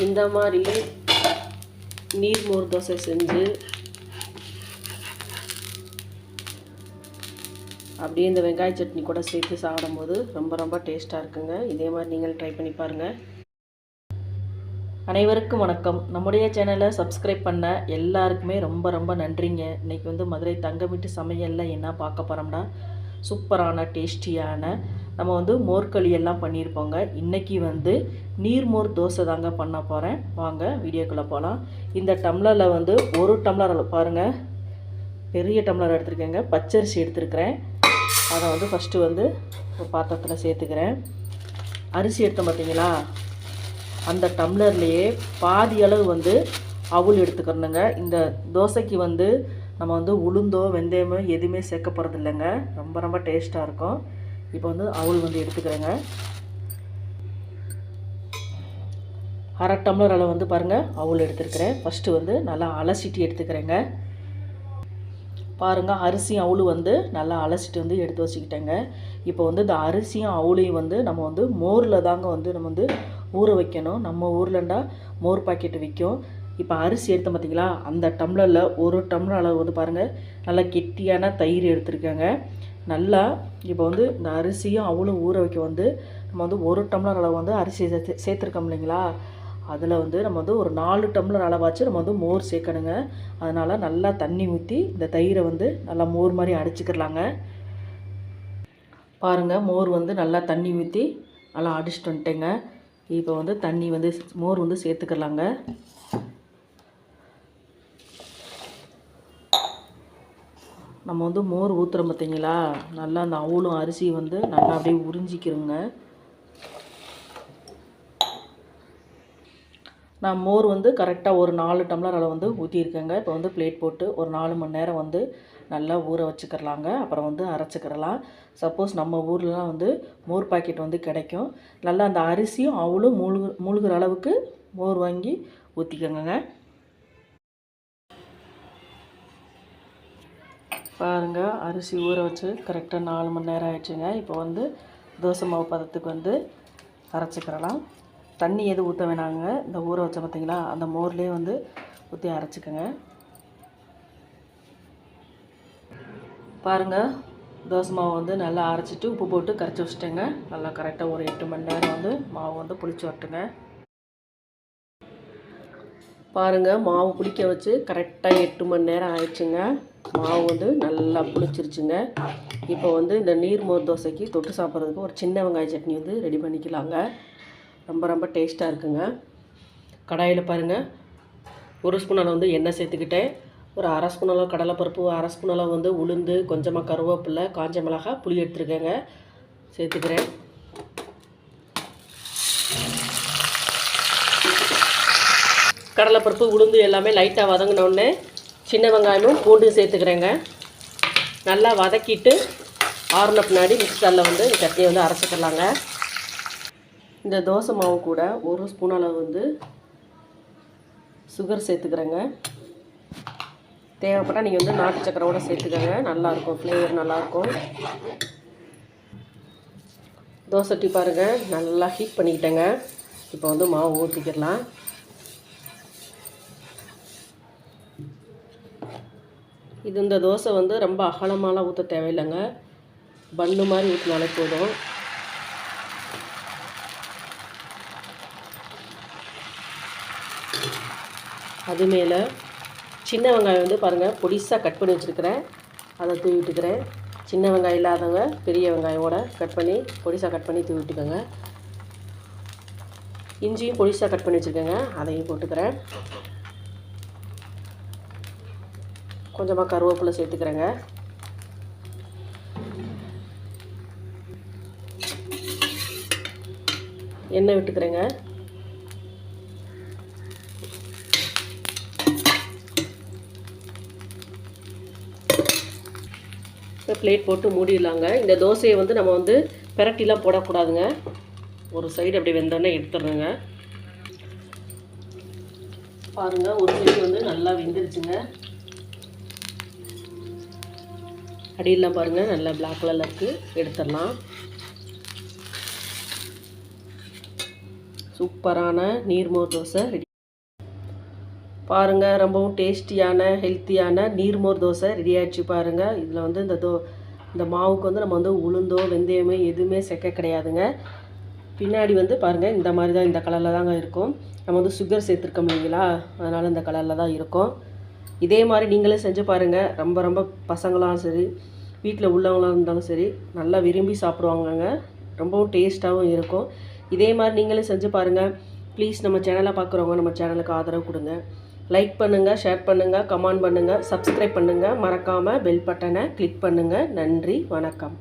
இந்த மாதிரி நீர்மோர் தோசை செஞ்சு அப்படியே இந்த வெங்காய சட்னி கூட சேர்த்து சாப்பிடும்போது ரொம்ப ரொம்ப டேஸ்ட்டாக இருக்குங்க. இதே மாதிரி நீங்கள் ட்ரை பண்ணி பாருங்கள். அனைவருக்கும் வணக்கம். நம்முடைய சேனலை சப்ஸ்கிரைப் பண்ண எல்லாருக்குமே ரொம்ப ரொம்ப நன்றிங்க. இன்றைக்கி மதுரை தங்கமிட்டு சமையலில் என்ன பார்க்க போகிறோம்னா, சூப்பரான டேஸ்டியான நம்ம மோர்களி எல்லாம் பண்ணியிருப்போங்க. இன்றைக்கி நீர்மோர் தோசை தாங்க பண்ண போகிறேன். வாங்க வீடியோக்குள்ளே போகலாம். இந்த டம்ளரில் ஒரு டம்ளர் பாருங்கள், பெரிய டம்ளர் எடுத்துருக்கேங்க. பச்சரிசி எடுத்துருக்கிறேன். அதை ஃபஸ்ட்டு ஒரு பாத்திரத்தில் சேர்த்துக்கிறேன். அரிசி எடுத்தோம் பார்த்தீங்களா, அந்த டம்ளர்லேயே பாதி அளவு அவுள் எடுத்துக்கிறணுங்க. இந்த தோசைக்கு நம்ம உளுந்தோ வெந்தயமோ எதுவுமே சேர்க்க போகிறது இல்லைங்க. ரொம்ப ரொம்ப டேஸ்ட்டாக இருக்கும். இப்போ அவுள் எடுத்துக்கிறேங்க. அரை டம்ளர் அளவு பாருங்கள் அவுள் எடுத்துருக்கிறேன். ஃபஸ்ட்டு நல்லா அலசிட்டு எடுத்துக்கிறேங்க. பாருங்கள், அரிசியும் அவுளும் நல்லா அலசிட்டு எடுத்து வச்சுக்கிட்டேங்க. இப்போ இந்த அரிசியும் அவுளையும் நம்ம மோரில் தாங்க நம்ம ஊற வைக்கணும். நம்ம ஊர்லண்டா மோர் பாக்கெட்டு விற்கும். இப்போ அரிசி எடுத்தோம் பார்த்தீங்களா, அந்த டம்ளரில் ஒரு டம்ளர் அளவு பாருங்கள் நல்லா கெட்டியான தயிர் எடுத்துருக்கேங்க. நல்லா இப்போ இந்த அரிசியும் அவுளும் ஊற வைக்க நம்ம ஒரு டம்ளர் அளவு அரிசி சேர்த்துருக்கோம் இல்லைங்களா, அதில் நம்ம ஒரு 4 டம்ளர் அளவாச்சு நம்ம மோர் சேர்க்கணுங்க. அதனால் நல்லா தண்ணி ஊற்றி இந்த தயிரை நல்லா மோர் மாதிரி அடிச்சுக்கிறலாங்க. பாருங்கள், மோர் நல்லா தண்ணி ஊற்றி நல்லா அடிச்சுட்டு வந்துட்டேங்க. இப்போ தண்ணி மோர் சேர்த்துக்கலாங்க. நம்ம மோர் ஊற்றுறோம் பார்த்தீங்களா, நல்லா அந்த அவுளும் அரிசி நல்லா அப்படியே உறிஞ்சிக்கிறோங்க. நான் மோர் கரெக்டாக ஒரு 4 டம்ளர் அளவு ஊற்றிருக்கேங்க. இப்போ பிளேட் போட்டு ஒரு 4 மணி நேரம் நல்லா ஊற வச்சுக்கிறலாங்க. அப்புறம் அரைச்சிக்கிறலாம். சப்போஸ் நம்ம ஊர்லலாம் மோர் பாக்கெட் கிடைக்கும். நல்லா அந்த அரிசியும் அவுளும் மூழ்கிற அளவுக்கு மோர் வாங்கி ஊற்றிக்கோங்க. பாருங்கள், அரிசி ஊற வச்சு கரெக்டாக 4 மணி நேரம் ஆயிடுச்சுங்க. இப்போ தோசை மாவு பதத்துக்கு அரைச்சிக்கிறலாம். தண்ணி எதுவும் ஊற்ற வேணாங்க. இந்த ஊற வச்ச பார்த்தீங்களா, அந்த மோர்லேயே ஊற்றி அரைச்சிக்கோங்க. பாருங்கள், தோசை மாவு நல்லா அரைச்சிட்டு உப்பு போட்டு கரைச்சி வச்சுட்டேங்க. நல்லா கரெக்டாக ஒரு 8 மணி நேரம் மாவு புளிச்சு வரட்டுங்க. பாருங்கள், மாவு புளிக்க வச்சு கரெக்டாக 8 மணி நேரம் ஆயிடுச்சுங்க. மாவு நல்லா புளிச்சிருச்சுங்க. இப்போ இந்த நீர்மோர் தோசைக்கு தொட்டு சாப்பிட்றதுக்கு ஒரு சின்ன வெங்காய சட்னி ரெடி பண்ணிக்கலாங்க. ரொம்ப ரொம்ப டேஸ்ட்டாக இருக்குங்க. கடாயில் பாருங்கள், ஒரு ஸ்பூன் அளவு எண்ணெய் சேர்த்துக்கிட்டேன். ஒரு அரை ஸ்பூன் அளவு கடலைப்பருப்பு, அரை ஸ்பூன் அளவு உளுந்து, கொஞ்சமாக கருவேப்பிலை, காஞ்ச மிளகாய், புளி எடுத்துருக்கேங்க, சேர்த்துக்கிறேன். கடலைப்பருப்பு உளுந்து எல்லாமே லைட்டாக வதங்கினோடனே சின்ன வெங்காயமும் பூண்டும் சேர்த்துக்கிறேங்க. நல்லா வதக்கிட்டு ஆறுன பின்னாடி மிக்சரில் இந்த சட்னியை அரைச்சிக்கலாங்க. இந்த தோசை மாவு கூட ஒரு ஸ்பூன் அளவு சுகர் சேர்த்துக்கிறேங்க. தேவைப்பட்டால் நீங்கள் நாட்டு சக்கரை கூட சேர்த்துக்கோங்க. நல்லாயிருக்கும், ஃப்ளேவர் நல்லாயிருக்கும். தோசை டீ பாருங்கள், நல்லா ஹீட் பண்ணிக்கிட்டேங்க. இப்போ மாவு ஊற்றிக்கிடலாம். இந்த தோசை ரொம்ப அகலமாலாம் ஊற்ற தேவையில்லைங்க. பன்னு மாதிரி ஊற்றினாலே போதும். அது மேலே சின்ன வெங்காயம் பாருங்கள் பொடிசாக கட் பண்ணி வச்சுருக்கிறேன். அதை தூவி விட்டுக்கிறேன். சின்ன வெங்காயம் இல்லாதவங்க பெரிய வெங்காயோட கட் பண்ணி பொடிசாக கட் பண்ணி தூவி விட்டுக்கோங்க. இஞ்சியும் பொடிசாக கட் பண்ணி வச்சுருக்கேங்க, அதையும் போட்டுக்கிறேன். கொஞ்சமாக கருவேப்பிலை சேர்த்துக்கிறேங்க. எண்ணெய் விட்டுக்கிறேங்க. இப்போ பிளேட் போட்டு மூடிடலாங்க. இந்த தோசையை நம்ம பெரட்டிலாம் போடக்கூடாதுங்க. ஒரு சைடு அப்படி வெந்தோடனே எடுத்துடுறேங்க. பாருங்கள், ஒரு சைடு நல்லா வெந்துருச்சுங்க. அடியெல்லாம் பாருங்கள் நல்லா பிளாக் கலரில் இருக்குது. எடுத்துடலாம். சூப்பரான நீர்மோர் தோசை ரெடி. பாருங்கள், ரொம்பவும் டேஸ்டியான ஹெல்த்தியான நீர்மோர் தோசை ரெடி ஆகிடுச்சு பாருங்கள். இதில் வந்து இந்த மாவுக்கு வந்து நம்ம வந்து உளுந்தோ வெந்தயமோ எதுவுமே சேர்க்க கிடையாதுங்க. பின்னாடி வந்து பாருங்கள், இந்த மாதிரி தான், இந்த கலரில் தாங்க இருக்கும். நம்ம வந்து சுகர் சேர்த்துருக்கோம் இல்லைங்களா, அதனால் இந்த கலரில் தான் இருக்கும். இதே மாதிரி நீங்களே செஞ்சு பாருங்கள். ரொம்ப ரொம்ப பசங்களாம் சரி, வீட்டில் உள்ளவங்களாம் இருந்தாலும் சரி, நல்லா விரும்பி சாப்பிடுவாங்கங்க. ரொம்பவும் டேஸ்ட்டாகவும் இருக்கும். இதே மாதிரி நீங்களே செஞ்சு பாருங்கள். ப்ளீஸ் நம்ம சேனலை பார்க்குறவங்க நம்ம சேனலுக்கு ஆதரவு கொடுங்க. லைக் பண்ணுங்கள், ஷேர் பண்ணுங்கள், கமெண்ட் பண்ணுங்கள், சப்ஸ்கிரைப் பண்ணுங்கள். மறக்காமல் பெல் பட்டனை கிளிக் பண்ணுங்கள். நன்றி, வணக்கம்.